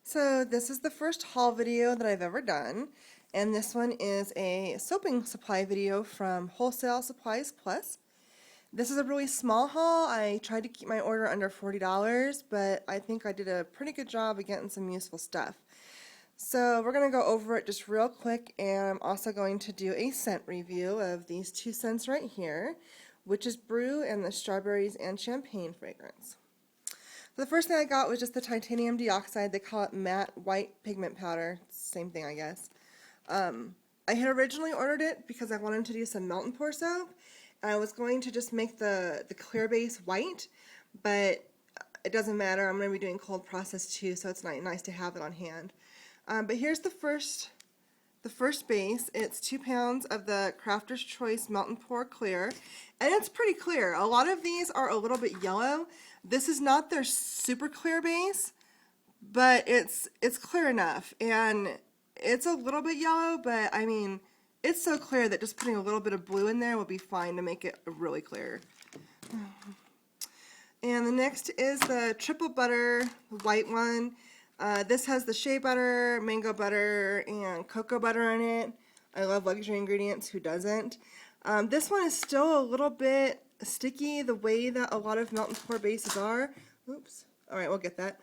So this is the first haul video that I've ever done, and this one is a soaping supply video from Wholesale Supplies Plus. This is a really small haul. I tried to keep my order under $40, but I think I did a pretty good job of getting some useful stuff. So we're going to go over it just real quick, and I'm also going to do a scent review of these two scents right here, which is Brew and the Strawberries and Champagne fragrance. So the first thing I got was just the titanium dioxide. They call it matte white pigment powder. Same thing, I guess. I had originally ordered it because I wanted to do some melt and pour soap. And I was going to just make the clear base white, but it doesn't matter. I'm going to be doing cold process too, so it's nice to have it on hand. But here's the first base. It's 2 pounds of the Crafter's Choice Melt and Pour Clear, and it's pretty clear. A lot of these are a little bit yellow. This is not their super clear base, but it's clear enough, and it's a little bit yellow, but I mean, it's so clear that just putting a little bit of blue in there will be fine to make it really clear. And the next is the Triple Butter, the white one. This has the shea butter, mango butter, and cocoa butter in it. I love luxury ingredients, who doesn't? This one is still a little bit sticky, the way that a lot of melt and pour bases are. Oops. Alright, we'll get that.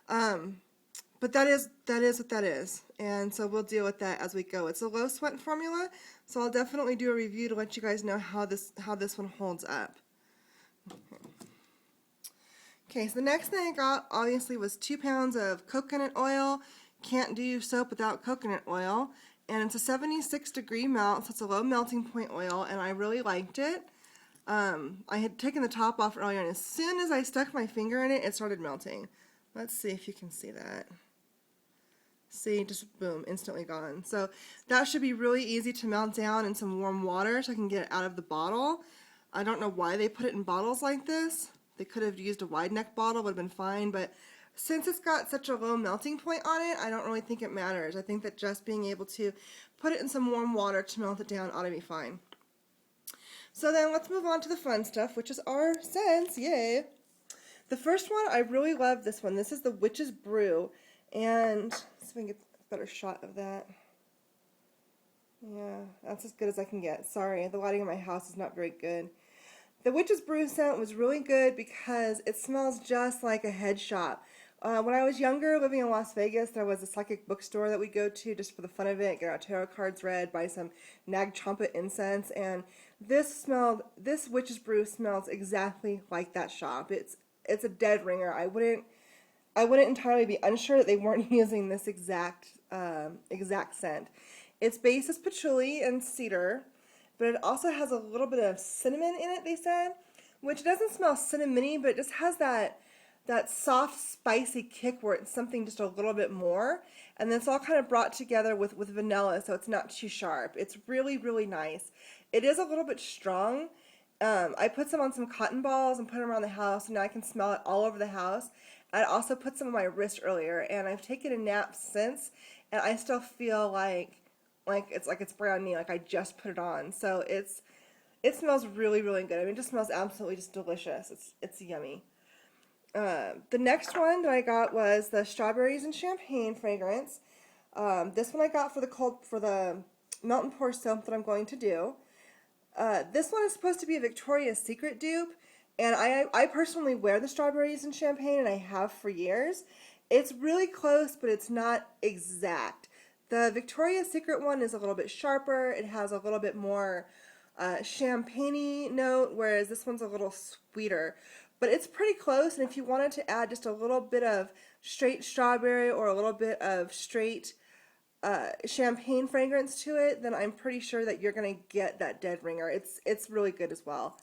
But that is what that is. And so we'll deal with that as we go. It's a low sweat formula, so I'll definitely do a review to let you guys know how this one holds up. Okay, so the next thing I got obviously was 2 pounds of coconut oil. Can't do soap without coconut oil. And it's a 76-degree melt, so it's a low melting point oil, and I really liked it. I had taken the top off earlier, and as soon as I stuck my finger in it, it started melting. Let's see if you can see that. See, just boom, instantly gone. So that should be really easy to melt down in some warm water so I can get it out of the bottle. I don't know why they put it in bottles like this. They could have used a wide neck bottle, would have been fine, but since it's got such a low melting point on it, I don't really think it matters. I think that just being able to put it in some warm water to melt it down ought to be fine. So then let's move on to the fun stuff, which is our scents, yay! The first one, I really love this one. This is the Witch's Brew, and let's see if I can get a better shot of that. Yeah, that's as good as I can get. Sorry, the lighting in my house is not very good. The Witch's Brew scent was really good because it smells just like a head shop. When I was younger, living in Las Vegas, there was a psychic bookstore that we go to just for the fun of it, get our tarot cards read, buy some Nag Champit incense, and this Witch's Brew smells exactly like that shop. It's a dead ringer. I wouldn't entirely be unsure that they weren't using this exact scent. Its base is patchouli and cedar, but it also has a little bit of cinnamon in it, they said, which doesn't smell cinnamony, but it just has that soft, spicy kick where it's something just a little bit more, and then it's all kind of brought together with vanilla, so it's not too sharp. It's really, really nice. It is a little bit strong. I put some on some cotton balls and put them around the house, and now I can smell it all over the house. I also put some on my wrist earlier, and I've taken a nap since, and I still feel like it's brand new, like I just put it on. So it smells really, really good. I mean, it just smells absolutely just delicious. It's yummy. The next one that I got was the Strawberries and Champagne fragrance. This one I got for the melt and pour soap that I'm going to do. This one is supposed to be a Victoria's Secret dupe, and I personally wear the Strawberries and Champagne, and I have for years. It's really close, but it's not exact. The Victoria's Secret one is a little bit sharper. It has a little bit more champagne-y note, whereas this one's a little sweeter. But it's pretty close, and if you wanted to add just a little bit of straight strawberry or a little bit of straight champagne fragrance to it, then I'm pretty sure that you're going to get that dead ringer. It's really good as well.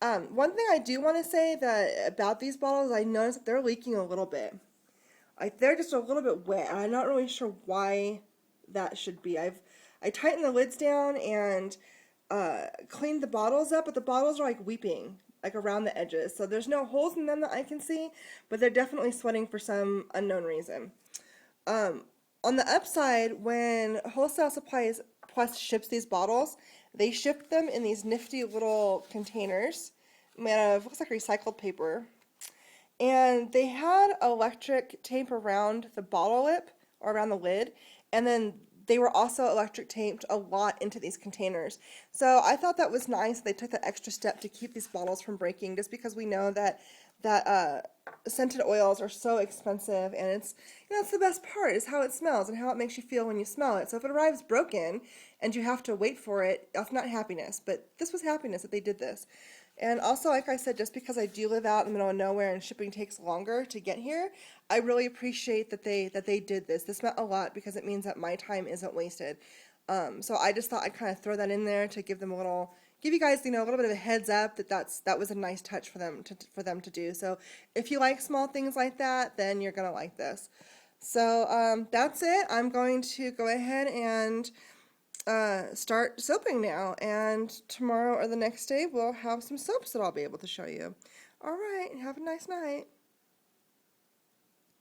One thing I do want to say about these bottles, I noticed that they're leaking a little bit. They're just a little bit wet, and I'm not really sure why that should be. I tightened the lids down and cleaned the bottles up, but the bottles are like weeping, like around the edges. So there's no holes in them that I can see, but they're definitely sweating for some unknown reason. On the upside, when Wholesale Supplies Plus ships these bottles, they ship them in these nifty little containers made of, looks like recycled paper. and they had electric tape around the bottle lip or around the lid, and then they were also electric taped a lot into these containers. So I thought that was nice. They took that extra step to keep these bottles from breaking, just because we know that scented oils are so expensive, and it's it's the best part is how it smells and how it makes you feel when you smell it. So if it arrives broken and you have to wait for it, that's not happiness. But this was happiness that they did this. And also, like I said, just because I do live out in the middle of nowhere and shipping takes longer to get here, I really appreciate that they did this. This meant a lot because it means that my time isn't wasted. So I just thought I'd kind of throw that in there to give them a little, give you guys, a little bit of a heads up that was a nice touch for them to do. So if you like small things like that, then you're gonna like this. So that's it. I'm going to go ahead and start soaping now, and tomorrow or the next day we'll have some soaps that I'll be able to show you. All right, have a nice night.